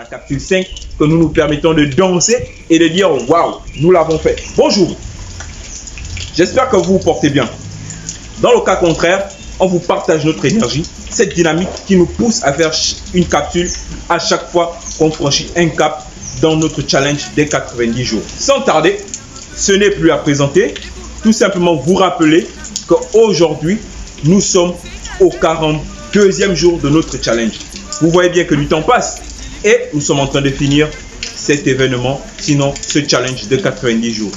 capsule 5 que nous nous permettons de danser et de dire waouh, nous l'avons fait. Bonjour, j'espère que vous vous portez bien. Dans le cas contraire, on vous partage notre énergie, cette dynamique qui nous pousse à faire une capsule à chaque fois qu'on franchit un cap dans notre challenge des 90 jours. Sans tarder, ce n'est plus à présenter, tout simplement vous rappeler qu'aujourd'hui, nous sommes au 42e jour de notre challenge. Vous voyez bien que du temps passe et nous sommes en train de finir cet événement, sinon ce challenge de 90 jours.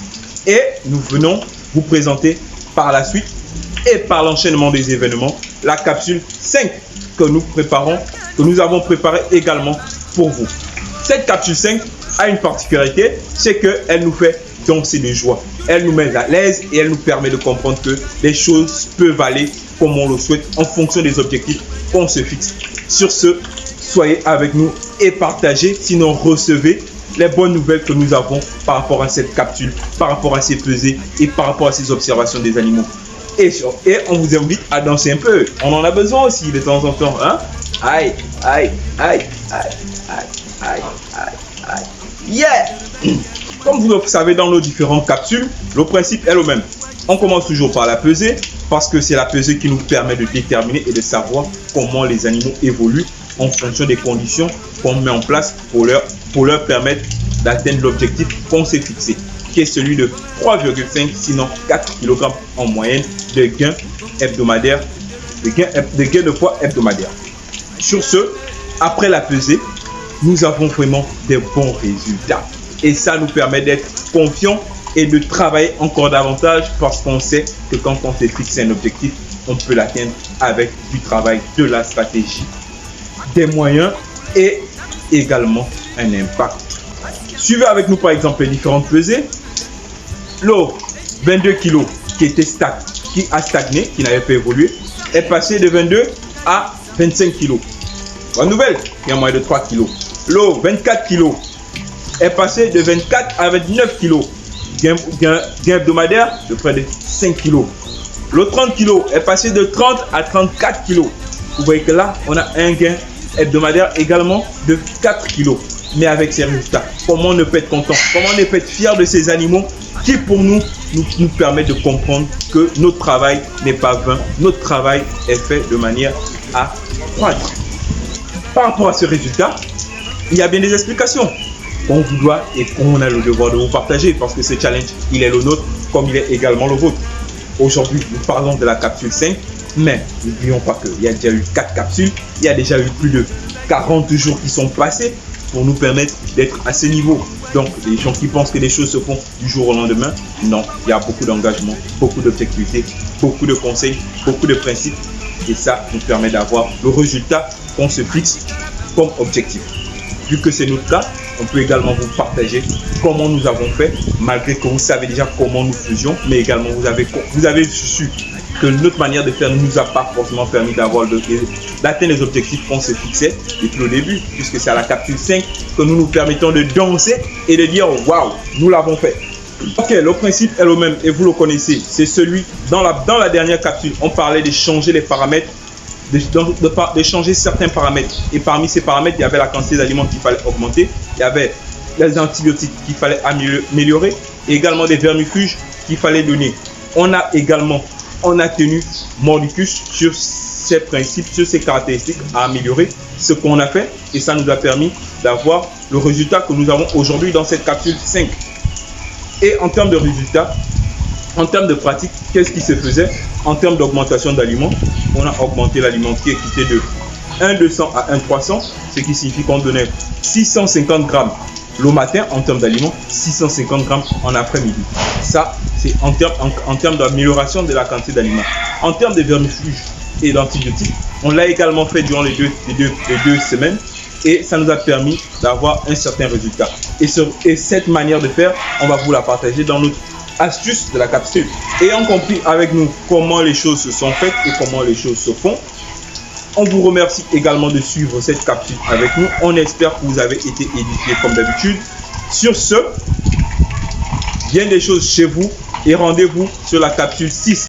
Et nous venons vous présenter par la suite et par l'enchaînement des événements, la capsule 5 que nous préparons, que nous avons préparée également pour vous. Cette capsule 5 a une particularité, c'est qu'elle nous fait danser de joie. Elle nous met à l'aise et elle nous permet de comprendre que les choses peuvent aller comme on le souhaite en fonction des objectifs qu'on se fixe. Sur ce, soyez avec nous et partagez, sinon recevez les bonnes nouvelles que nous avons par rapport à cette capsule, par rapport à ces pesées et par rapport à ces observations des animaux. Et on vous invite à danser un peu. On en a besoin aussi de temps en temps. Hein? Aïe, aïe, aïe, aïe, aïe, aïe, aïe, aïe. Yeah! Comme vous le savez dans nos différentes capsules, le principe est le même. On commence toujours par la pesée parce que c'est la pesée qui nous permet de déterminer et de savoir comment les animaux évoluent en fonction des conditions qu'on met en place pour leur permettre d'atteindre l'objectif qu'on s'est fixé, qui est celui de 3,5 sinon 4 kg en moyenne de gains hebdomadaires, de gains de poids hebdomadaires. Sur ce, après la pesée, nous avons vraiment des bons résultats. Et ça nous permet d'être confiants et de travailler encore davantage parce qu'on sait que quand on s'est fixé un objectif, on peut l'atteindre avec du travail, de la stratégie, des moyens et également un impact. Suivez avec nous par exemple les différentes pesées. L'eau 22 kg qui a stagné, qui n'avait pas évolué, est passé de 22 à 25 kg. Bonne nouvelle, il y a moins de 3 kg. L'eau 24 kg est passé de 24 à 29 kg. Gain hebdomadaire de près de 5 kg. Le 30 kg est passé de 30 à 34 kg. Vous voyez que là, on a un gain hebdomadaire également de 4 kg. Mais avec ces résultats, comment ne pas être content? Comment ne pas être fier de ces animaux qui pour nous permettent de comprendre que notre travail n'est pas vain. Notre travail est fait de manière à croître. Par rapport à ce résultat, il y a bien des explications qu'on vous doit et qu'on a le devoir de vous partager parce que ce challenge, il est le nôtre comme il est également le vôtre. Aujourd'hui, nous parlons de la capsule 5, mais n'oublions pas qu'il y a déjà eu 4 capsules, il y a déjà eu plus de 40 jours qui sont passés pour nous permettre d'être à ce niveau. Donc, les gens qui pensent que les choses se font du jour au lendemain, non, il y a beaucoup d'engagement, beaucoup d'objectivité, beaucoup de conseils, beaucoup de principes et ça nous permet d'avoir le résultat qu'on se fixe comme objectif. Vu que c'est notre cas, on peut également vous partager comment nous avons fait, malgré que vous savez déjà comment nous faisions, mais également vous avez su que notre manière de faire ne nous a pas forcément permis d'atteindre les objectifs qu'on se fixait depuis le début, puisque c'est à la capsule 5 que nous nous permettons de danser et de dire waouh, nous l'avons fait. Ok, le principe est le même et vous le connaissez, c'est celui, dans la dernière capsule, on parlait de changer les paramètres, de changer certains paramètres. Et parmi ces paramètres, il y avait la quantité d'aliments qu'il fallait augmenter, il y avait les antibiotiques qu'il fallait améliorer, et également des vermifuges qu'il fallait donner. On a tenu mordicus sur ces principes, sur ces caractéristiques à améliorer ce qu'on a fait et ça nous a permis d'avoir le résultat que nous avons aujourd'hui dans cette capsule 5. Et en termes de résultats, en termes de pratique, qu'est-ce qui se faisait? En termes d'augmentation d'aliments, on a augmenté l'aliment qui est quitté de 1,200 à 1,300, ce qui signifie qu'on donnait 650 grammes le matin en termes d'aliments, 650 grammes en après-midi. Ça, c'est en termes d'amélioration de la quantité d'aliments. En termes de vermifuges et d'antibiotiques, on l'a également fait durant les deux semaines et ça nous a permis d'avoir un certain résultat. Et cette manière de faire, on va vous la partager dans notre astuce de la capsule. Ayant compris avec nous comment les choses se sont faites et comment les choses se font, on vous remercie également de suivre cette capsule avec nous. On espère que vous avez été édifiés comme d'habitude. Sur ce, bien des choses chez vous et rendez-vous sur la capsule 6.